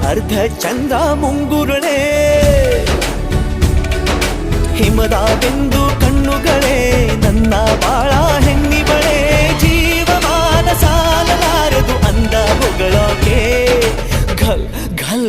ಅರ್ಧ ಚಂದ್ರ ಮುಂಗುರುಳೇ ಹಿಮದ ಬಿಂದು ಕಣ್ಣುಗಳೇ ನನ್ನ ಬಾಳ ಹೆಣ್ಣಿಬಳೆ ಜೀವಮಾನ ಸಾಲಲಾರದು ಅಂದ ಹೊಗಳೋಕೆ ಘಲ್ ಘಲ್